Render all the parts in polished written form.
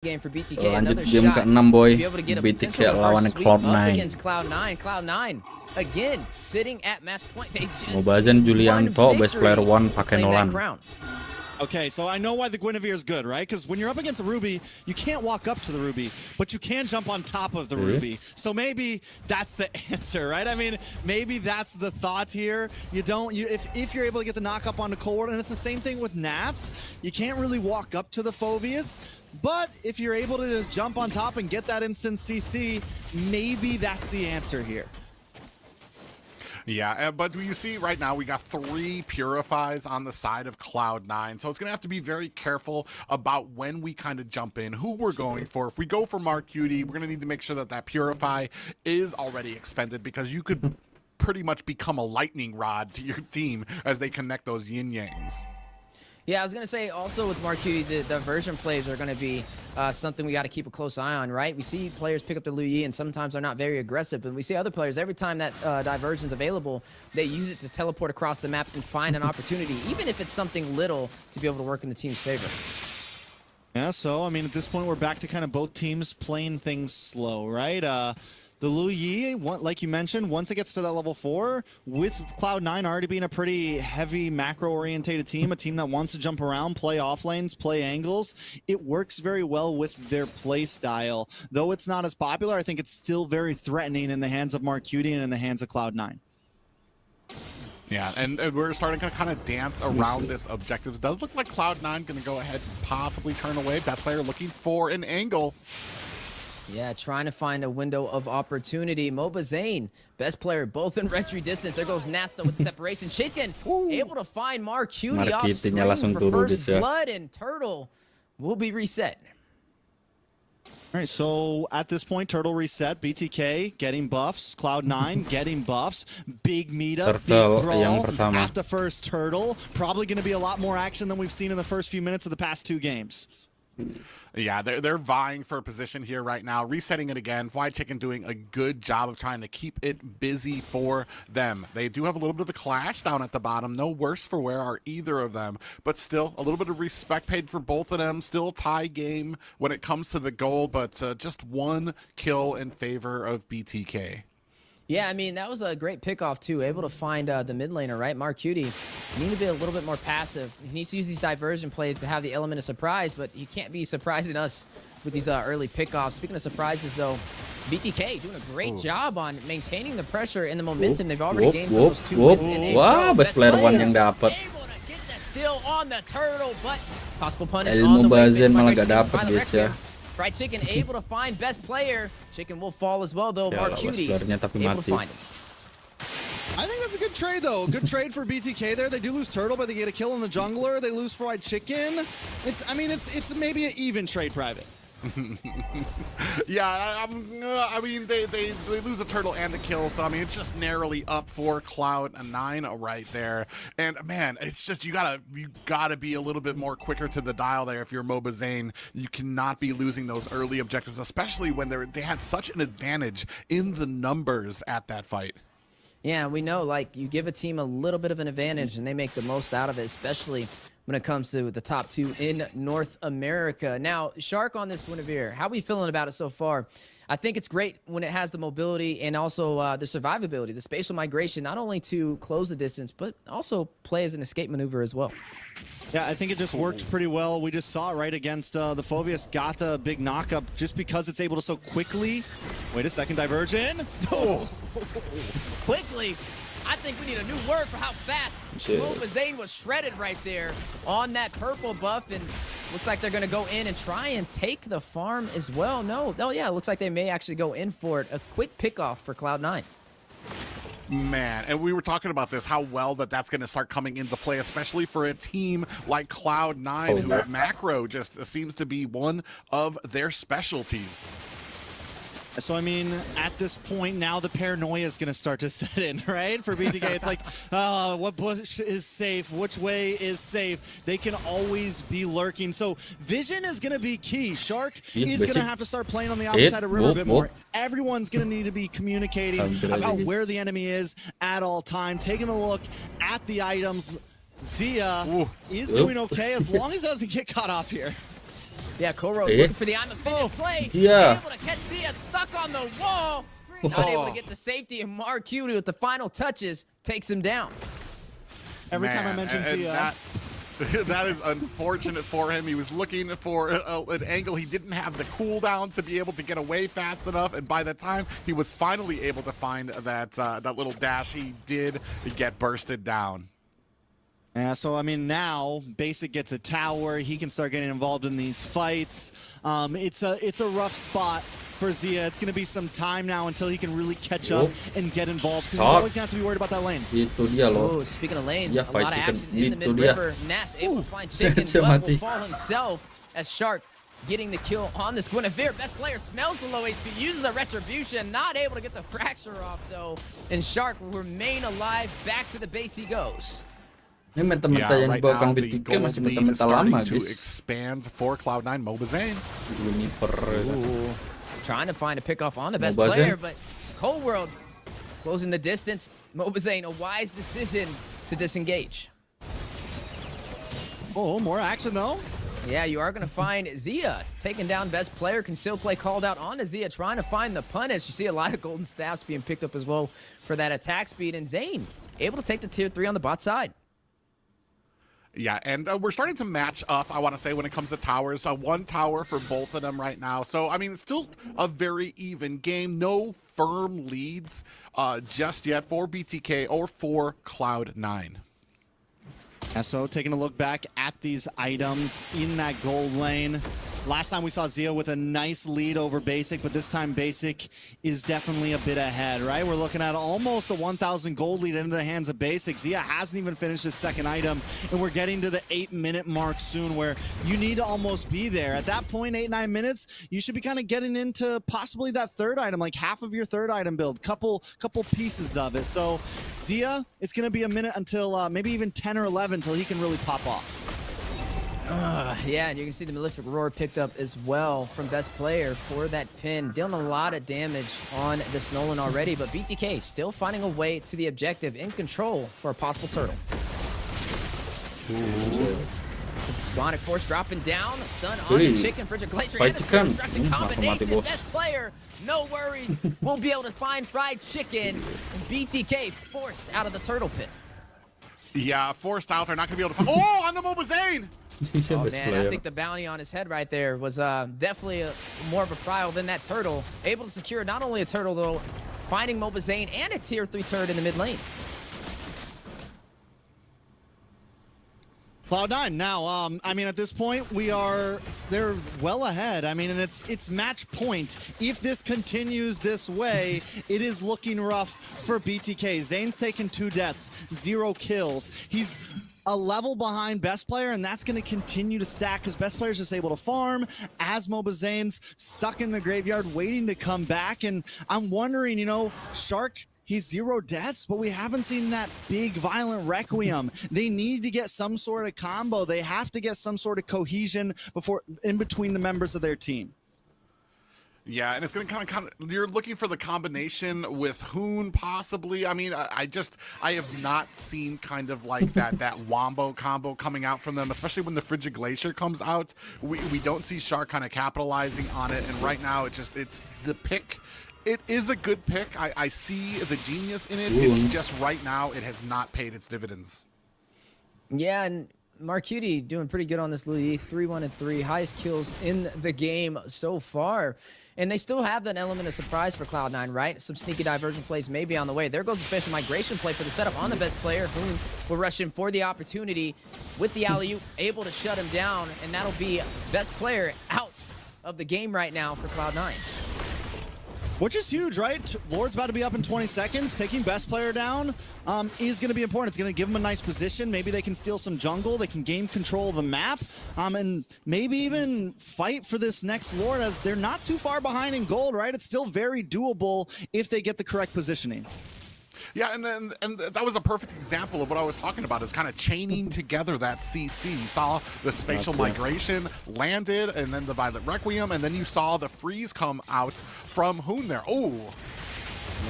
game for BTK. Lanjut Another game shot ke-6 boy. to be able to get a BTK potential lawan reverse sweep CLOUD9. up against CLOUD9. CLOUD9 again sitting at match point. They just Mobazane Julianto, best player 1 pakai claim that Nolan. crown. Okay, so I know why the Guinevere is good, right? Because when you're up against a Ruby, you can't walk up to the Ruby, but you can jump on top of the Ruby. So maybe that's the answer, right? I mean, maybe that's the thought here. If you're able to get the knock up onto Cold, and it's the same thing with Nats, you can't really walk up to the Phoveus. But if you're able to just jump on top and get that instant CC, maybe that's the answer here. Yeah, but you see right now we got 3 Purifies on the side of CLOUD9, so it's going to have to be very careful about when we kind of jump in, who we're going for. If we go for Marcuti, we're going to need to make sure that that Purify is already expended, because you could pretty much become a lightning rod to your team as they connect those yin-yangs. Yeah, I was going to say also with Marcuti, the diversion plays are going to be something we got to keep a close eye on, right? We see players pick up the Liu Yi and sometimes they're not very aggressive, but we see other players, every time that diversion's available, they use it to teleport across the map and find an opportunity, even if it's something little, to be able to work in the team's favor. Yeah, so, I mean, at this point, we're back to kind of both teams playing things slow, right? The Liu Yi, like you mentioned, once it gets to that level 4, with CLOUD9 already being a pretty heavy macro-orientated team, a team that wants to jump around, play off lanes, play angles, it works very well with their play style. Though it's not as popular, I think it's still very threatening in the hands of Marcuti and in the hands of CLOUD9. Yeah, and we're starting to kind of dance around this objective. It does look like CLOUD9 going to go ahead and possibly turn away. Best player looking for an angle. Yeah, trying to find a window of opportunity. Mobazane, best player, both in retry distance. There goes Nasta with the separation. Chicken, able to find Marcuti off screen for first blood, and Turtle will be reset. All right, so at this point, Turtle reset, BTK getting buffs, CLOUD9 getting buffs, big meetup, big brawl at the first Turtle. Probably going to be a lot more action than we've seen in the first few minutes of the past 2 games. Yeah, they're vying for a position here right now, resetting it again. Fly Chicken doing a good job of trying to keep it busy for them. They do have a little bit of a clash down at the bottom. No worse for wear are either of them, but still a little bit of respect paid for both of them. Still tie game when it comes to the goal, but just 1 kill in favor of BTK. Yeah, I mean, that was a great pickoff, too. Able to find the mid laner, right? Marcuti, you need to be a little bit more passive. He needs to use these diversion plays to have the element of surprise, but he can't be surprising us with these early pickoffs. Speaking of surprises, though, BTK doing a great job on maintaining the pressure and the momentum they've already gained for those 2 wins in a row. Wah, best player 1 yang dapat. Able to get the steal on the Turtle, but possible punish El on the way. Mobazane malah gak dapat, guys ya. Fried Chicken able to find best player. Chicken will fall as well, though. Marcuti able to find him. I think that's a good trade, though. Good trade for BTK there. They do lose Turtle, but they get a kill on the jungler. They lose Fried Chicken. I mean, it's maybe an even trade, Private. Yeah, I mean, they lose a Turtle and a kill, so I mean, it's just narrowly up for CLOUD9 right there. And man, it's just you gotta be a little bit more quicker to the dial there if you're Mobazane. You cannot be losing those early objectives, especially when they had such an advantage in the numbers at that fight. Yeah, we know, like, you give a team a little bit of an advantage and they make the most out of it, especially when it comes to the top 2 in North America. Now, Shark on this Guinevere, how are we feeling about it so far? I think it's great when it has the mobility and also the survivability, the spatial migration, not only to close the distance, but also play as an escape maneuver as well. Yeah, I think it just worked pretty well. We just saw it right against the Phoveus. Got the big knockup just because it's able to so quickly. Wait a second, diversion. Oh, quickly. I think we need a new word for how fast Mobazane was shredded right there on that purple buff, and looks like they're going to go in and try and take the farm as well. No, yeah, it looks like they may actually go in for it. A quick pickoff for CLOUD9. Man, and we were talking about this, how well that's going to start coming into play, especially for a team like CLOUD9, who macro just seems to be one of their specialties. So, I mean, at this point, now the paranoia is going to start to set in, right? For BTK, it's like, what bush is safe? Which way is safe? They can always be lurking. So, vision is going to be key. Shark is going to have to start playing on the opposite side of river a bit more. Everyone's going to need to be communicating about where the enemy is at all time, taking a look at the items. Zia is doing okay as long as it doesn't get caught off here. Yeah, Koro looking for the I'm offended play. Yeah. Able to catch Zia stuck on the wall. Not able to get the safety, and Marcuti with the final touches takes him down. Every time I mention Zia. That is unfortunate for him. He was looking for an angle. He didn't have the cooldown to be able to get away fast enough, and by the time he was finally able to find that that little dash, he did get bursted down. Yeah, so I mean now Basic gets a tower. He can start getting involved in these fights. It's a rough spot for Zia. It's going to be some time now until he can really catch up and get involved, because he's always going to have to be worried about that lane. Itu dia loh. Oh, speaking of lanes, Yeah, a lot of fight action chicken. in the Itu mid-river. Nas able to find chicken, but will fall himself as Shark getting the kill on this Guinevere. Best player smells the low HP, uses a retribution, not able to get the fracture off though, and Shark will remain alive. Back to the base he goes. Ini meta-meta yang dibawakan BTK masih meta-meta lama, to guys. expand for Cloud9 Mobazane. Trying to find a pick off on the best Mobazane. player, but Cold World closing the distance. Mobazane, a wise decision to disengage. Oh, more action though. Yeah, you are going to find Zia taking down best player. Can still play called out onto Zia, trying to find the punish. You see a lot of golden staffs being picked up as well for that attack speed. And Zane able to take the tier 3 on the bot side. Yeah, and we're starting to match up, I want to say, when it comes to towers. One tower for both of them right now. So, I mean, it's still a very even game. No firm leads just yet for BTK or for Cloud9. So taking a look back at these items in that gold lane. Last time we saw Zia with a nice lead over Basic, but this time Basic is definitely a bit ahead, right? We're looking at almost a 1,000 gold lead into the hands of Basic. Zia hasn't even finished his second item, and we're getting to the 8-minute mark soon where you need to almost be there. At that point, 8-9 minutes, you should be kind of getting into possibly that third item, like half of your third item build, couple pieces of it. So Zia, it's going to be a minute until maybe even 10 or 11 until he can really pop off. Yeah, and you can see the Malefic Roar picked up as well from best player for that pin. Dealing a lot of damage on this Nolan already, but BTK still finding a way to the objective, in control for a possible turtle. Bionic Force dropping down, stun on the chicken, Frigid Glacier, and a destruction combination. Best player, no worries, we'll be able to find fried chicken, and BTK forced out of the turtle pit. Yeah, forced out. They're not going to be able to find. Oh, on the Mobazane! Oh man, I think the bounty on his head right there was definitely more of a prio than that turtle. Able to secure not only a turtle though, finding Mobazane and a tier 3 turret in the mid lane. Cloud9 now, I mean, at this point, they're well ahead. I mean, and it's match point. If this continues this way, it is looking rough for BTK. Zane's taken 2 deaths, 0 kills. He's a level behind best player, and that's going to continue to stack because best player's just able to farm as Mobazane's stuck in the graveyard waiting to come back. And I'm wondering, you know, Shark, he's 0 deaths, but we haven't seen that big violent Requiem. They need to get some sort of combo. They have to get some sort of cohesion in between the members of their team. Yeah, and it's going to kind of, you're looking for the combination with Hoon possibly. I mean, I have not seen kind of like that Wombo combo coming out from them, especially when the Frigid Glacier comes out. We don't see Shark kind of capitalizing on it, and right now it's the pick. It is a good pick. I see the genius in it. It's just right now it has not paid its dividends. Yeah, and Marcuti doing pretty good on this Louis. 3-1-3, highest kills in the game so far. And they still have that element of surprise for Cloud9, right? Some sneaky diversion plays may be on the way. There goes a special migration play for the setup on the best player, who will rush in for the opportunity with the alley-oop, able to shut him down, and that'll be best player out of the game right now for Cloud9. Which is huge, right? Lord's about to be up in 20 seconds. Taking best player down is going to be important. It's going to give them a nice position. Maybe they can steal some jungle. They can gain control of the map. And maybe even fight for this next Lord, as they're not too far behind in gold, right? It's still very doable if they get the correct positioning. Yeah, and that was a perfect example of what I was talking about, is kind of chaining together that CC. You saw the spatial migration landed, and then the Violet Requiem, and then you saw the freeze come out from Hoon there. Oh!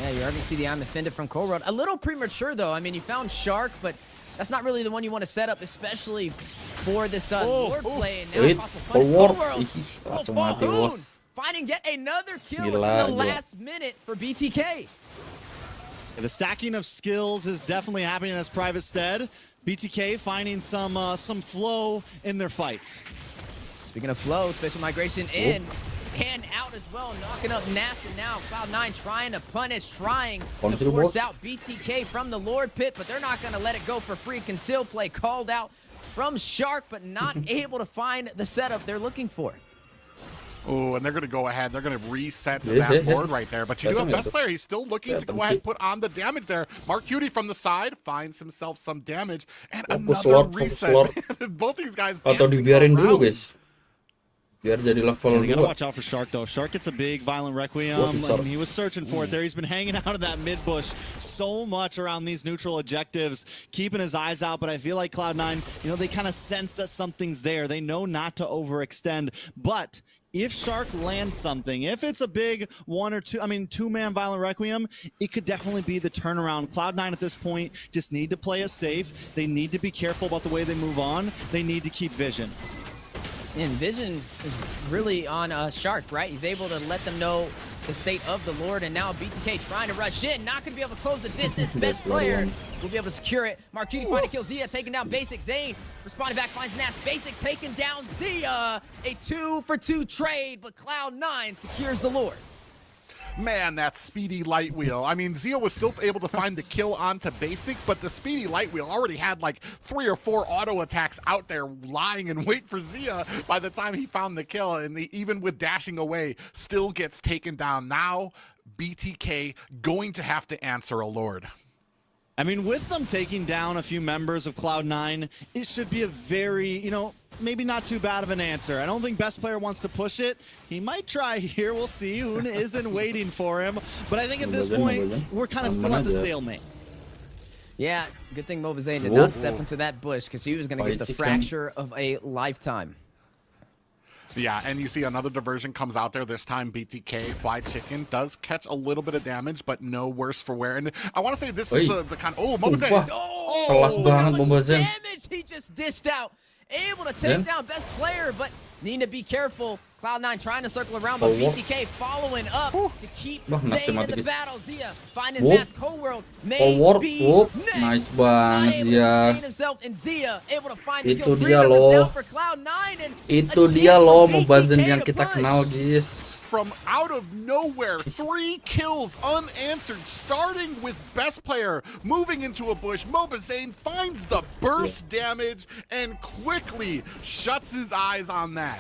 Yeah, you're going to see the I'm offended from Cold World. A little premature, though. I mean, you found Shark, but that's not really the one you want to set up, especially for this Lord play. And now Wait, possible punish forward. Cold World. Ih, langsung mati, Bahoon bos. finding yet another kill Gila, in the gila. last minute for BTK. The stacking of skills is definitely happening as Private Stead. BTK finding some flow in their fights. Speaking of flow, spatial migration in and out as well, knocking up Nact, and now CLOUD9 trying to punish, trying to force out BTK from the Lord pit, but they're not going to let it go for free. Conceal play called out from Shark, but not able to find the setup they're looking for. Oh, and they're going to go ahead. They're going to reset to that board right there. But you do have best player. He's still looking to go ahead and put on the damage there. Mark Cutie from the side finds himself some damage. And another reset. Both these guys Atau dancing dibiarin around. dulu, guys. Biar jadi level You gotta 2. watch out for Shark, though. Shark gets a big Violent Requiem, and he was searching for it there. He's been hanging out of that mid bush so much around these neutral objectives, keeping his eyes out, but I feel like Cloud9, you know, they kind of sense that something's there. They know not to overextend, but if Shark lands something, if it's a big two-man Violent Requiem, it could definitely be the turnaround. Cloud9 at this point just need to play it safe. They need to be careful about the way they move on. They need to keep vision. And Vision is really on Shark, right? He's able to let them know the state of the Lord, and now BTK trying to rush in, not going to be able to close the distance. Best player will be able to secure it. Mark Cutie finding kill Zia, taking down Basic. Zane responding back, finds Nact. Basic taking down Zia. A 2-for-2 trade, but Cloud9 secures the Lord. Man, that speedy light wheel. I mean, Zia was still able to find the kill onto Basic, but the speedy light wheel already had like 3 or 4 auto attacks out there lying in wait for Zia by the time he found the kill. And even with dashing away, still gets taken down. Now, BTK going to have to answer a Lord. I mean, with them taking down a few members of Cloud9, it should be a very, you know, maybe not too bad of an answer. I don't think best player wants to push it. He might try here. We'll see. Hoon isn't waiting for him. But I think at this point, we're kind of still at the stalemate. Yeah, good thing Mobazane did not step into that bush, because he was going to get the fracture of a lifetime. Yeah, and you see another diversion comes out there. This time, BTK, Fly Chicken, does catch a little bit of damage, but no worse for wear. And I want to say this is the kind of... Oh, Mobazane! Kelas banget Mobazane. Damage he just dished out. Able to take down best player, but need to be careful. Cloud9 trying to circle around, but BTK following up to keep Zane in the battle. Zia finding Nact. Cold World may be next. Nice banget Zia. Himself, and Zia able to find the Itu kill. dia loh. For Cloud9, and Itu dia loh Mobazane yang kita kenal, guys. From out of nowhere, 3 kills unanswered, starting with best player, moving into a bush. Mobazane finds the burst damage and quickly shuts his eyes on that.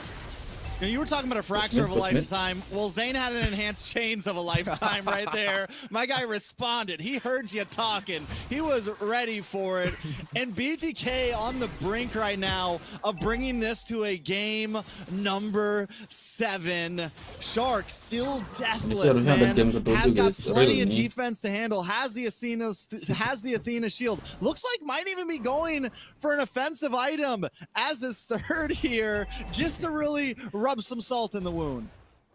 You were talking about a fracture of a lifetime. Well, Zane had an enhanced chains of a lifetime right there. My guy responded. He heard you talking. He was ready for it. And BTK on the brink right now of bringing this to a game number 7. Shark still deathless, man. Has got plenty of defense to handle. Has the Athena shield. Looks like might even be going for an offensive item as his third here, just to really rub some salt in the wound.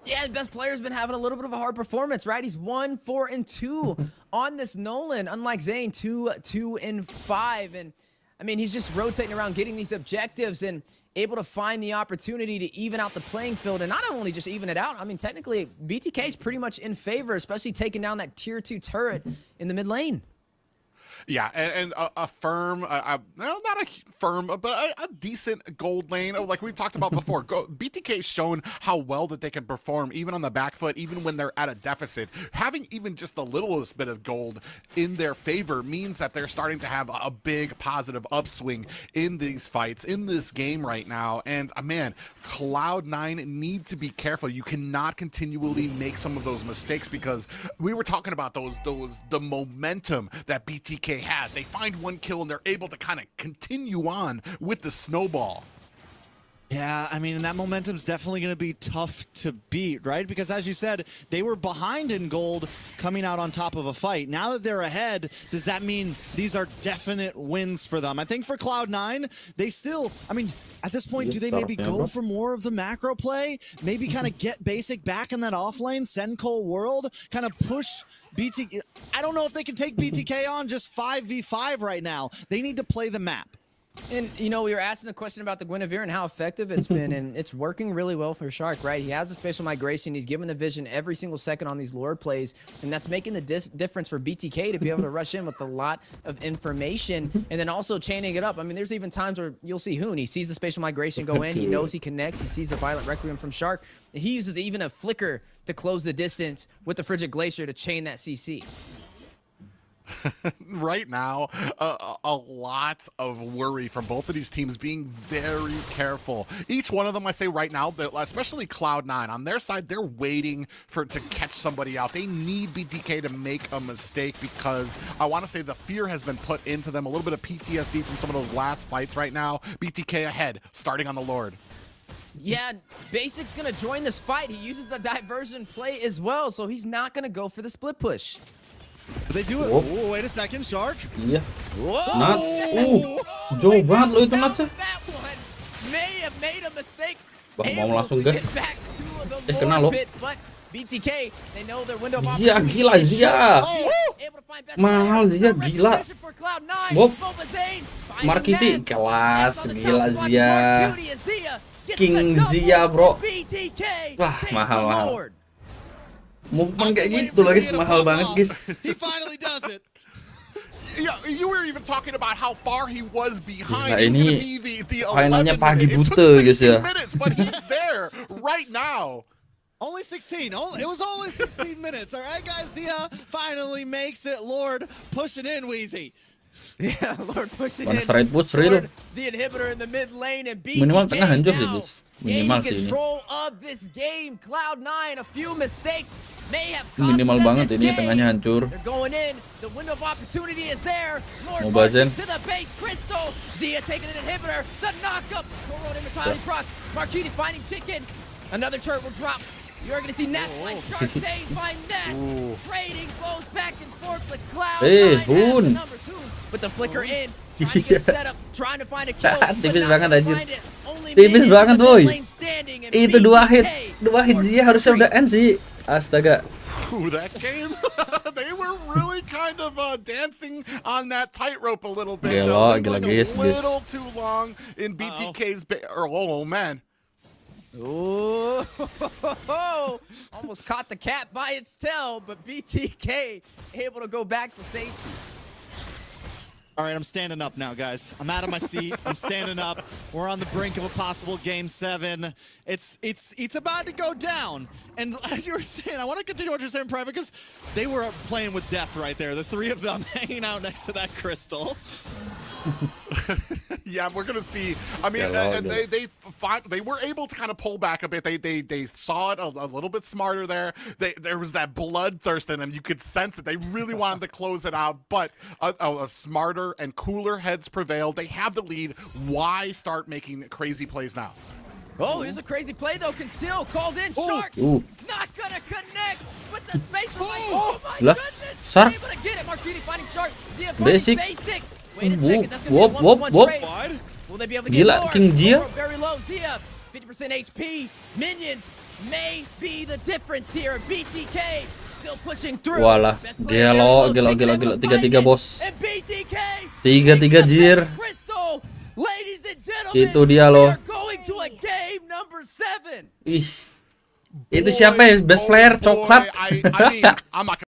Yeah, the best player's been having a little bit of a hard performance, right? He's 1-4-2 on this Nolan, unlike Zane, 2-2-5. And I mean, he's just rotating around, getting these objectives and able to find the opportunity to even out the playing field. And not only just even it out, I mean, technically, BTK is pretty much in favor, especially taking down that tier 2 turret in the mid lane. Yeah, and a firm, well, not a firm, but a decent gold lane. Like we've talked about before, BTK's shown how well that they can perform, even on the back foot, even when they're at a deficit. Having even just the littlest bit of gold in their favor means that they're starting to have a big positive upswing in these fights, in this game right now. And man, Cloud9 need to be careful. You cannot continually make some of those mistakes, because we were talking about the momentum that BTK has. They find one kill and they're able to kind of continue on with the snowball. Yeah, I mean, and that momentum's definitely going to be tough to beat, right? Because as you said, they were behind in gold coming out on top of a fight. Now that they're ahead, does that mean these are definite wins for them? I think for Cloud9, they still, I mean, at this point, do they maybe go for more of the macro play? Maybe kind of get Basic back in that offlane, send Cole World, kind of push BTK. I don't know if they can take BTK on just 5v5 right now. They need to play the map. And, you know, we were asking a question about the Guinevere and how effective it's been, and it's working really well for Shark, right? He has the spatial migration. He's given the vision every single second on these lure plays, and that's making the difference for BTK to be able to rush in with a lot of information and then also chaining it up. I mean, there's even times where you'll see Hoon. He sees the spatial migration go in. He knows he connects. He sees the Violent Requiem from Shark. He uses even a flicker to close the distance with the Frigid Glacier to chain that CC. Right now, a lot of worry from both of these teams, being very careful. Each one of them, I say right now, especially Cloud9, on their side, they're waiting to catch somebody out. They need BTK to make a mistake because I want to say the fear has been put into them, a little bit of PTSD from some of those last fights right now. BTK ahead, starting on the Lord. Yeah, Basic's going to join this fight. He uses the diversion play as well, so he's not going to go for the split push. They do it. Oh, wait a second, Shark. Iya. Nact. Jauh banget lo itu Nact. May have made a mistake. Mau langsung gas. Kena lo. BTK, they know their window of Zia, gila Zia. Mahal Zia, gila. Bob. Markiti kelas, gila Zia. King Zia, bro. Wah, mahal. Movement kayak gitu lagi mahal banget, guys. He finally does it. Yeah, you were even talking about how far he was behind. Nah, ini the finalnya pagi buta, guys ya. Minutes, but he's there right now. Only 16. It was only 16 minutes. All right, guys. Zia finally makes it. Lord pushing in, Wheezy. Yeah, Lord pushing in. Straight push real. The inhibitor in the mid lane and BTK Minimal tengah hancur sih, guys. Minimal sih ini. Control of this game. Cloud9, a few mistakes may have minimal banget ini, tengahnya hancur. They're going in. The window of opportunity is there. Lord Mobazane to the base. Crystal. Zia taking an inhibitor. The knockup. Corona entirely proc. Marquini finding chicken. Another turret will drop. You're going to see Nact find Shark, saved by Nact. Trading flows back and forth with Cloud9. Hey, Hoon. Number 2 with the flicker in. Trying to get set up, trying to find a kill. Tipis banget anjir. Tipis banget, boy. Itu dua hit Zia harusnya udah end sih. Astaga. Ooh, that game, they were really kind of dancing on that tightrope a little bit. Gila, a little too long in BTK's. Oh man. Ooh, almost caught the cat by its tail, but BTK able to go back to safety. All right, I'm standing up now, guys. I'm out of my seat. I'm standing up. We're on the brink of a possible Game 7. It's about to go down. And as you were saying, I want to continue what you're saying, Private, because they were playing with death right there. The three of them hanging out next to that crystal. Yeah, we're gonna see. I mean, they were able to kind of pull back a bit. They saw it a little bit smarter there. There was that bloodthirst in them. You could sense it. They really wanted to close it out, but a smarter and cooler heads prevailed. They have the lead. Why start making crazy plays now? Oh, here's a crazy play though. Conceal called in. Shark not gonna connect with the spatial. Oh my goodness! Shark able to get it. Marquini finding Shark. Basic. Wait a second, that's gonna be a 1-1 trade. Will they be able to get more? King Zia. Very low. Zia, 50% HP. Minions may be the difference here. BTK still pushing through. Walah, gila. 3-3 bos. 3-3 jir. Ladies and gentlemen, itu dia loh. Going to a game number 7. Ih. Itu siapa ya? Best player coklat. I mean, I'm not